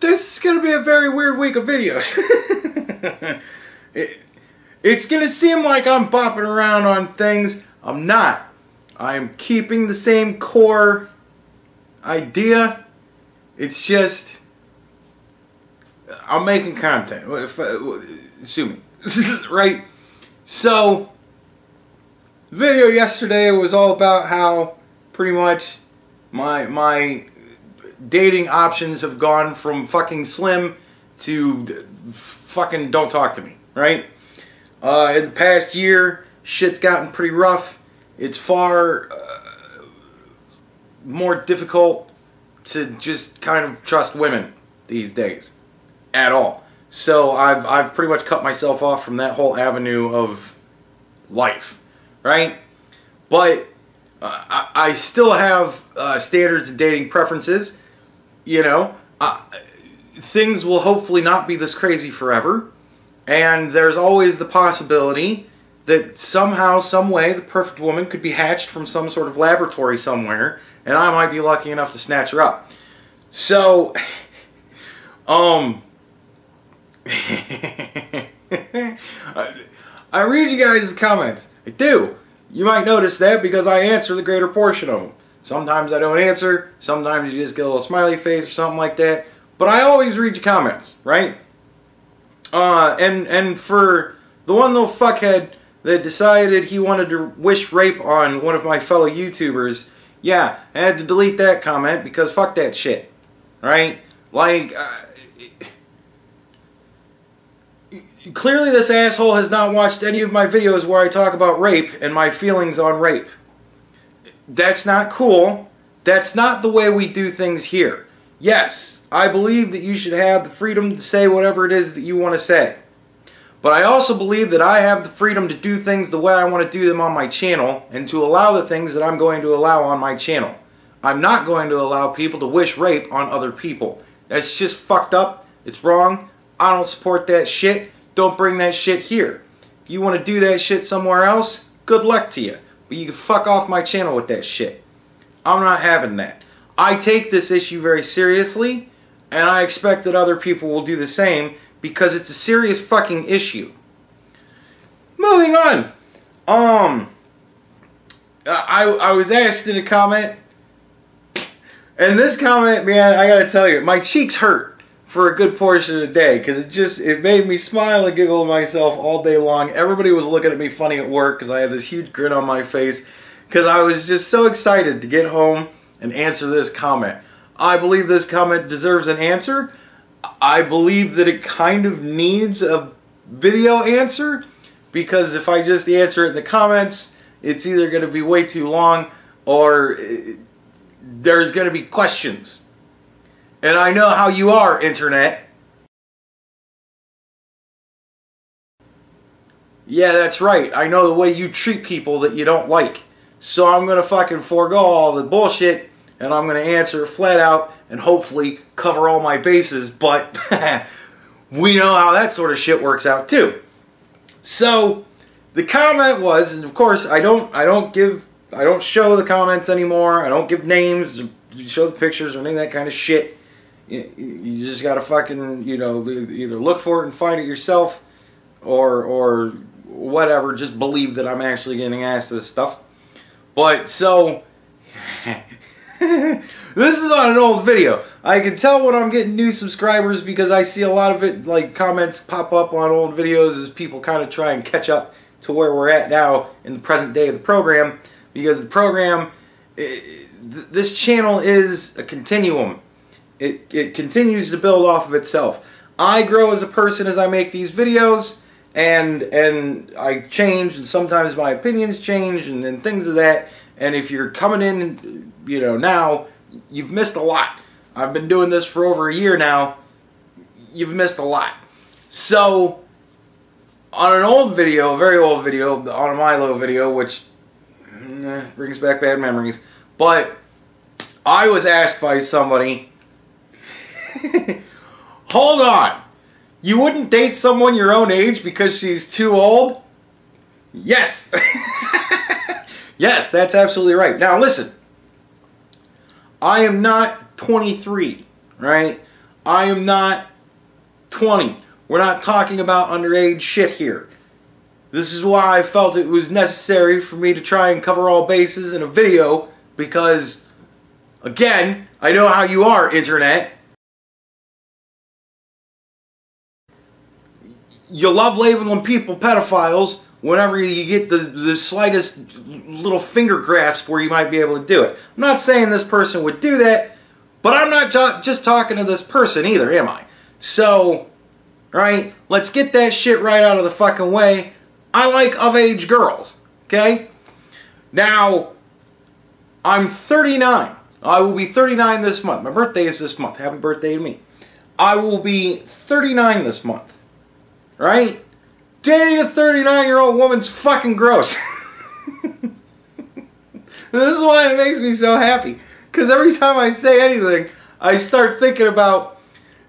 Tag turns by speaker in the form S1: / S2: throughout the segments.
S1: This is going to be a very weird week of videos. It's going to seem like I'm bopping around on things. I'm not. I am keeping the same core idea. It's just I'm making content. Sue me. Right? So, the video yesterday was all about how pretty much my dating options have gone from fucking slim to fucking don't talk to me, right? In the past year, shit's gotten pretty rough. It's far more difficult to just kind of trust women these days at all. So I've pretty much cut myself off from that whole avenue of life, right? But I still have standards of dating preferences. You know, things will hopefully not be this crazy forever. And there's always the possibility that somehow, some way, the perfect woman could be hatched from some sort of laboratory somewhere, and I might be lucky enough to snatch her up. So, I read you guys' comments. I do. You might notice that because I answer the greater portion of them. Sometimes I don't answer. Sometimes you just get a little smiley face or something like that. But I always read your comments, right? And for the one little fuckhead that decided he wanted to wish rape on one of my fellow YouTubers, yeah, I had to delete that comment because fuck that shit, right? Like, clearly this asshole has not watched any of my videos where I talk about rape and my feelings on rape. That's not cool. That's not the way we do things here. Yes, I believe that you should have the freedom to say whatever it is that you want to say. But I also believe that I have the freedom to do things the way I want to do them on my channel and to allow the things that I'm going to allow on my channel. I'm not going to allow people to wish rape on other people. That's just fucked up. It's wrong. I don't support that shit. Don't bring that shit here. If you want to do that shit somewhere else, good luck to you. But you can fuck off my channel with that shit. I'm not having that. I take this issue very seriously, and I expect that other people will do the same because it's a serious fucking issue. Moving on. I was asked in a comment, and this comment, man, I gotta tell you, my cheeks hurt for a good portion of the day because it made me smile and giggle to myself all day long. Everybody was looking at me funny at work because I had this huge grin on my face because I was just so excited to get home and answer this comment. I believe this comment deserves an answer. I believe that it kind of needs a video answer because if I just answer it in the comments, it's either going to be way too long or there's going to be questions. And I know how you are, internet. Yeah, that's right. I know the way you treat people that you don't like. So I'm going to fucking forego all the bullshit and I'm going to answer flat out and hopefully cover all my bases. But we know how that sort of shit works out too. So the comment was, and of course I don't show the comments anymore. I don't give names, show the pictures or any of that kind of shit. You just gotta fucking, you know, either look for it and find it yourself or whatever. Just believe that I'm actually getting asked this stuff. But so this is on an old video. I can tell when I'm getting new subscribers because I see a lot of it, like comments pop up on old videos as people kind of try and catch up to where we're at now in the present day of the program. Because the program, this channel is a continuum. It continues to build off of itself. I grow as a person as I make these videos, and I change, and sometimes my opinions change, and things of that. And if you're coming in, you know, now, you've missed a lot. I've been doing this for over a year now. You've missed a lot. So, on an old video, a very old video, on a Milo video, which brings back bad memories, but I was asked by somebody, hold on, you wouldn't date someone your own age because she's too old? Yes. Yes, that's absolutely right. Now listen, I am not 23, right? I am not 20. We're not talking about underage shit here. This is why I felt it was necessary for me to try and cover all bases in a video, because, again, I know how you are, Internet. You love labeling people pedophiles whenever you get the slightest little finger grasp where you might be able to do it. I'm not saying this person would do that, but I'm not just talking to this person either, am I? So, right, let's get that shit right out of the fucking way. I like of-age girls, okay? Now, I'm 39. I will be 39 this month. My birthday is this month. Happy birthday to me. I will be 39 this month, right? Dating a 39-year-old woman's fucking gross. This is why it makes me so happy. Because every time I say anything, I start thinking about,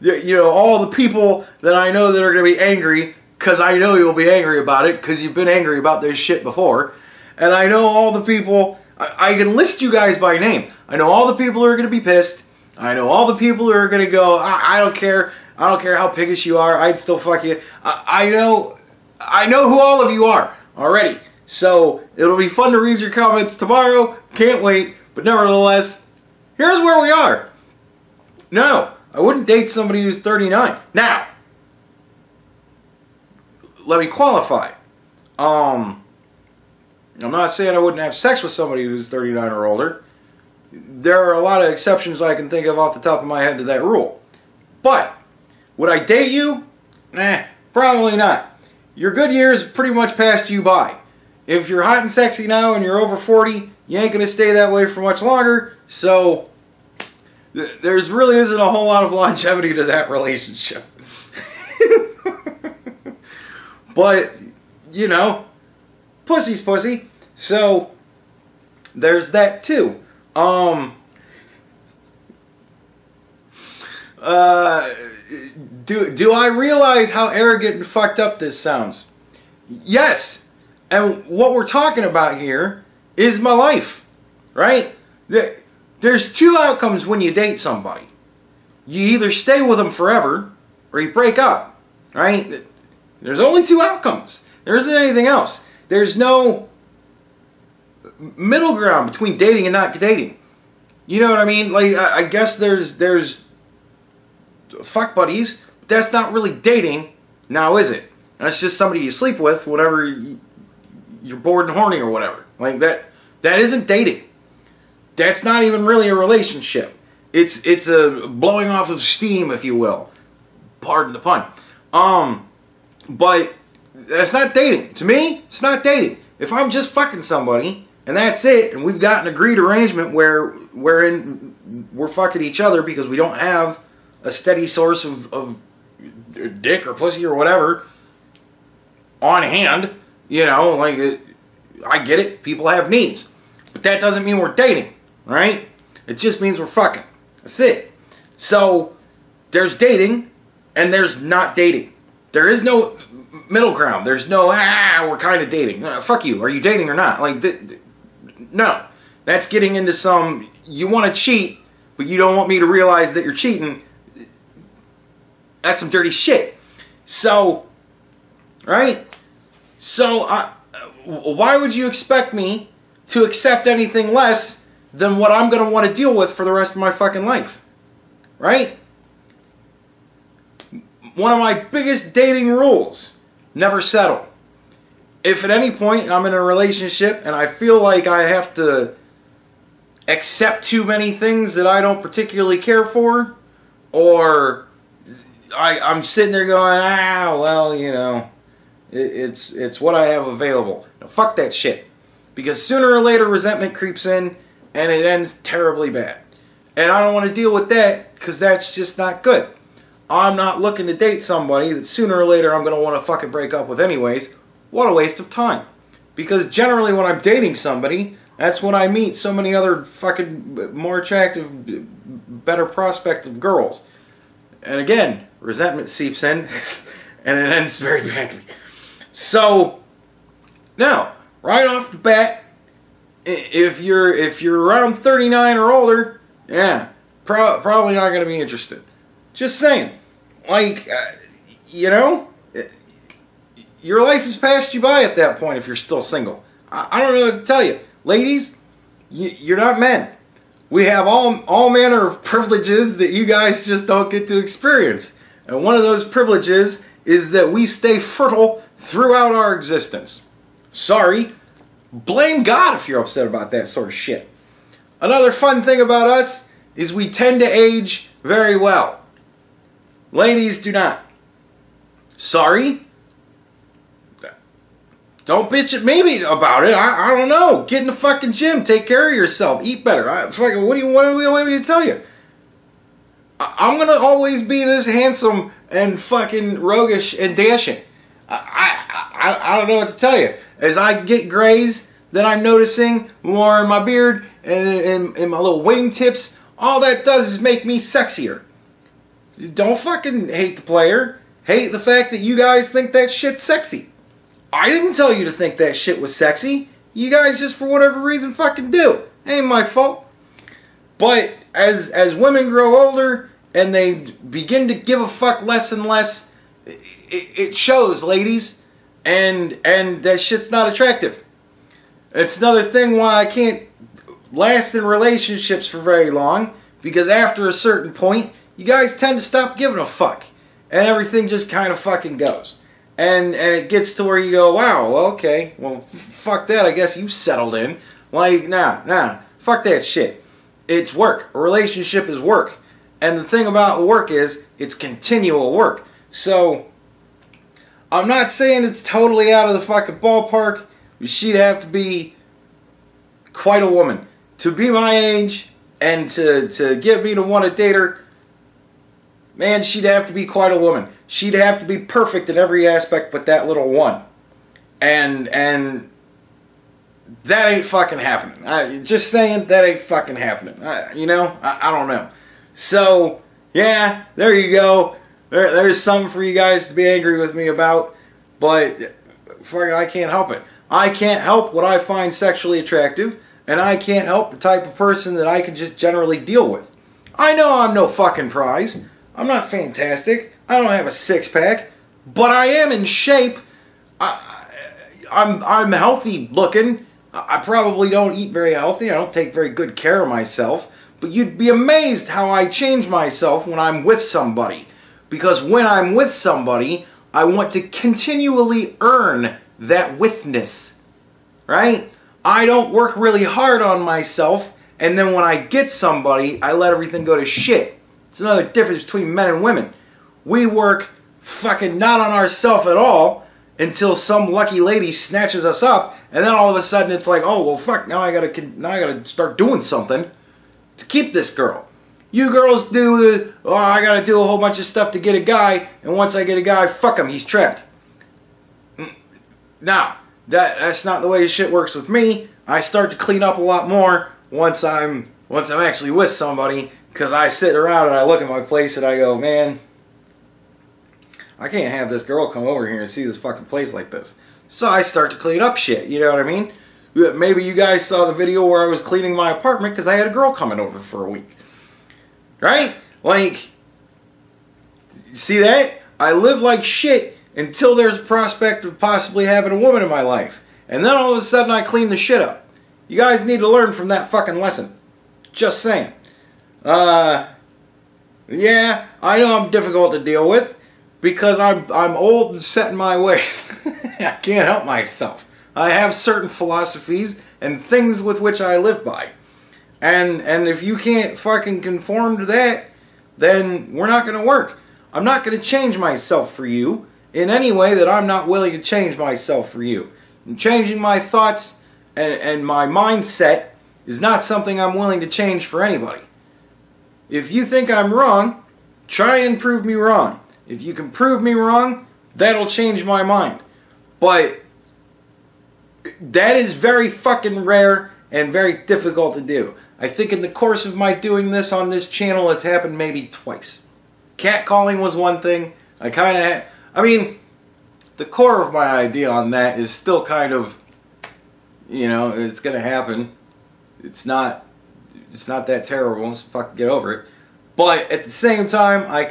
S1: you know, all the people that I know that are going to be angry, because I know you'll be angry about it, because you've been angry about this shit before. And I know all the people, I can list you guys by name. I know all the people who are going to be pissed. I know all the people who are going to go, I don't care. I don't care how piggish you are. I'd still fuck you. I know who all of you are already. So it'll be fun to read your comments tomorrow. Can't wait. But nevertheless, here's where we are. No, I wouldn't date somebody who's 39. Now, let me qualify. I'm not saying I wouldn't have sex with somebody who's 39 or older. There are a lot of exceptions I can think of off the top of my head to that rule. But, would I date you? Probably not. Your good years pretty much passed you by. If you're hot and sexy now and you're over 40, you ain't going to stay that way for much longer. So, there's really isn't a whole lot of longevity to that relationship. But, you know, pussy's pussy. So, there's that too. Do I realize how arrogant and fucked up this sounds? Yes. And what we're talking about here is my life, right? There's two outcomes when you date somebody. You either stay with them forever or you break up, right? There's only two outcomes. There isn't anything else. There's no middle ground between dating and not dating. You know what I mean? Like, I guess there's fuck buddies, but that's not really dating, now is it? That's just somebody you sleep with whenever you're bored and horny or whatever. Like, that isn't dating. That's not even really a relationship. It's a blowing off of steam, if you will. Pardon the pun. But that's not dating. To me, it's not dating. If I'm just fucking somebody and that's it, and we've got an agreed arrangement where we're fucking each other because we don't have a steady source of dick or pussy or whatever on hand, you know, like, I get it, people have needs. But that doesn't mean we're dating, right? It just means we're fucking. That's it. So, there's dating, and there's not dating. There is no middle ground. There's no, we're kind of dating. Fuck you, are you dating or not? Like, no. That's getting into some, you want to cheat, but you don't want me to realize that you're cheating. That's some dirty shit. So, right? So, why would you expect me to accept anything less than what I'm going to want to deal with for the rest of my fucking life? Right? One of my biggest dating rules, never settle. If at any point I'm in a relationship and I feel like I have to accept too many things that I don't particularly care for, or I'm sitting there going, well, you know, it's what I have available. Now, fuck that shit. Because sooner or later resentment creeps in and it ends terribly bad. And I don't want to deal with that because that's just not good. I'm not looking to date somebody that sooner or later I'm going to want to fucking break up with anyways. What a waste of time. Because generally when I'm dating somebody, that's when I meet so many other fucking more attractive, better prospective girls. And again, resentment seeps in and it ends very badly. So, now, right off the bat, if you're around 39 or older, yeah, probably not going to be interested. Just saying. Like, you know, your life has passed you by at that point if you're still single. I don't know what to tell you. Ladies, you're not men. We have all manner of privileges that you guys just don't get to experience. And one of those privileges is that we stay fertile throughout our existence. Sorry. Blame God if you're upset about that sort of shit. Another fun thing about us is we tend to age very well. Ladies do not. Sorry. Don't bitch at me about it. I don't know. Get in the fucking gym. Take care of yourself. Eat better. What do you want me to tell you? I'm going to always be this handsome and fucking roguish and dashing. I don't know what to tell you. As I get grays that I'm noticing more in my beard and in my little wingtips, all that does is make me sexier. Don't fucking hate the player. Hate the fact that you guys think that shit's sexy. I didn't tell you to think that shit was sexy. You guys just for whatever reason fucking do. Ain't my fault. But as women grow older and they begin to give a fuck less and less, it shows, ladies. And that shit's not attractive. It's another thing why I can't last in relationships for very long. Because after a certain point, you guys tend to stop giving a fuck. And everything just kind of fucking goes. And it gets to where you go, wow, well, okay, well, fuck that, I guess you've settled in. Like, nah, fuck that shit. It's work. A relationship is work. And the thing about work is, it's continual work. So, I'm not saying it's totally out of the fucking ballpark, but she'd have to be quite a woman. To be my age, and to get me to want to date her, man, she'd have to be quite a woman. She'd have to be perfect in every aspect but that little one. And that ain't fucking happening. Just saying, that ain't fucking happening. You know? I don't know. So, yeah, there you go. There's something for you guys to be angry with me about. But, fucking, I can't help it. I can't help what I find sexually attractive. And I can't help the type of person that I can just generally deal with. I know I'm no fucking prize. I'm not fantastic. I don't have a six-pack, but I am in shape. I'm healthy looking. I probably don't eat very healthy. I don't take very good care of myself. But you'd be amazed how I change myself when I'm with somebody. Because when I'm with somebody, I want to continually earn that withness. Right? I don't work really hard on myself, and then when I get somebody, I let everything go to shit. It's another difference between men and women. We work fucking not on ourselves at all until some lucky lady snatches us up, and then all of a sudden it's like, oh well, fuck! Now I gotta start doing something to keep this girl. You girls do the, oh, I gotta do a whole bunch of stuff to get a guy, and once I get a guy, fuck him, he's trapped. Nah, that's not the way shit works with me. I start to clean up a lot more once I'm actually with somebody, because I sit around and I look at my place and I go, man, I can't have this girl come over here and see this fucking place like this. So I start to clean up shit, you know what I mean? Maybe you guys saw the video where I was cleaning my apartment because I had a girl coming over for a week. Right? Like, see that? I live like shit until there's a prospect of possibly having a woman in my life. And then all of a sudden I clean the shit up. You guys need to learn from that fucking lesson. Just saying. Yeah, I know I'm difficult to deal with because I'm old and set in my ways. I can't help myself. I have certain philosophies and things with which I live by. And if you can't fucking conform to that, then we're not going to work. I'm not going to change myself for you in any way that I'm not willing to change myself for you. And changing my thoughts and my mindset is not something I'm willing to change for anybody. If you think I'm wrong, try and prove me wrong. If you can prove me wrong, that'll change my mind. But that is very fucking rare and very difficult to do. I think in the course of my doing this on this channel, it's happened maybe twice. Catcalling was one thing. I mean, the core of my idea on that is still kind of, you know, it's gonna happen. It's not that terrible. Let's fucking get over it. But at the same time, I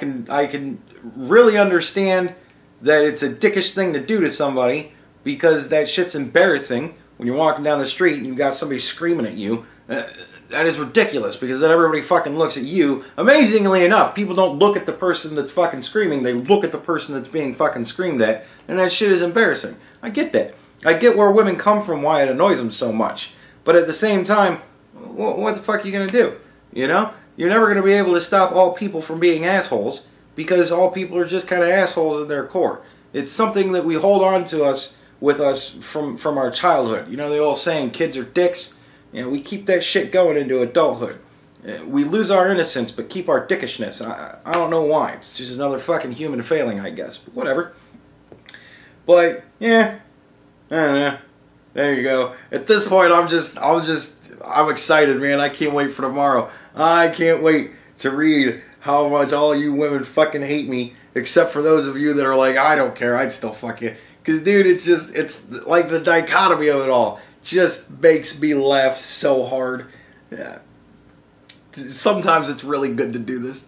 S1: can really understand that it's a dickish thing to do to somebody, because that shit's embarrassing when you're walking down the street and you've got somebody screaming at you. That is ridiculous, because then everybody fucking looks at you. Amazingly enough, people don't look at the person that's fucking screaming, they look at the person that's being fucking screamed at, and that shit is embarrassing. I get that. I get where women come from, why it annoys them so much. But at the same time, what the fuck are you going to do? You know? You're never going to be able to stop all people from being assholes, because all people are just kind of assholes at their core. It's something that we hold on to us with us from our childhood. You know the old saying, kids are dicks? You know, we keep that shit going into adulthood. We lose our innocence, but keep our dickishness. I don't know why. It's just another fucking human failing, I guess. But whatever. But, yeah. I don't know. There you go. At this point, I'm excited, man. I can't wait for tomorrow. I can't wait to read how much all you women fucking hate me, except for those of you that are like, I don't care, I'd still fuck you. Because, dude, it's like the dichotomy of it all. Just makes me laugh so hard. Yeah. Sometimes it's really good to do this.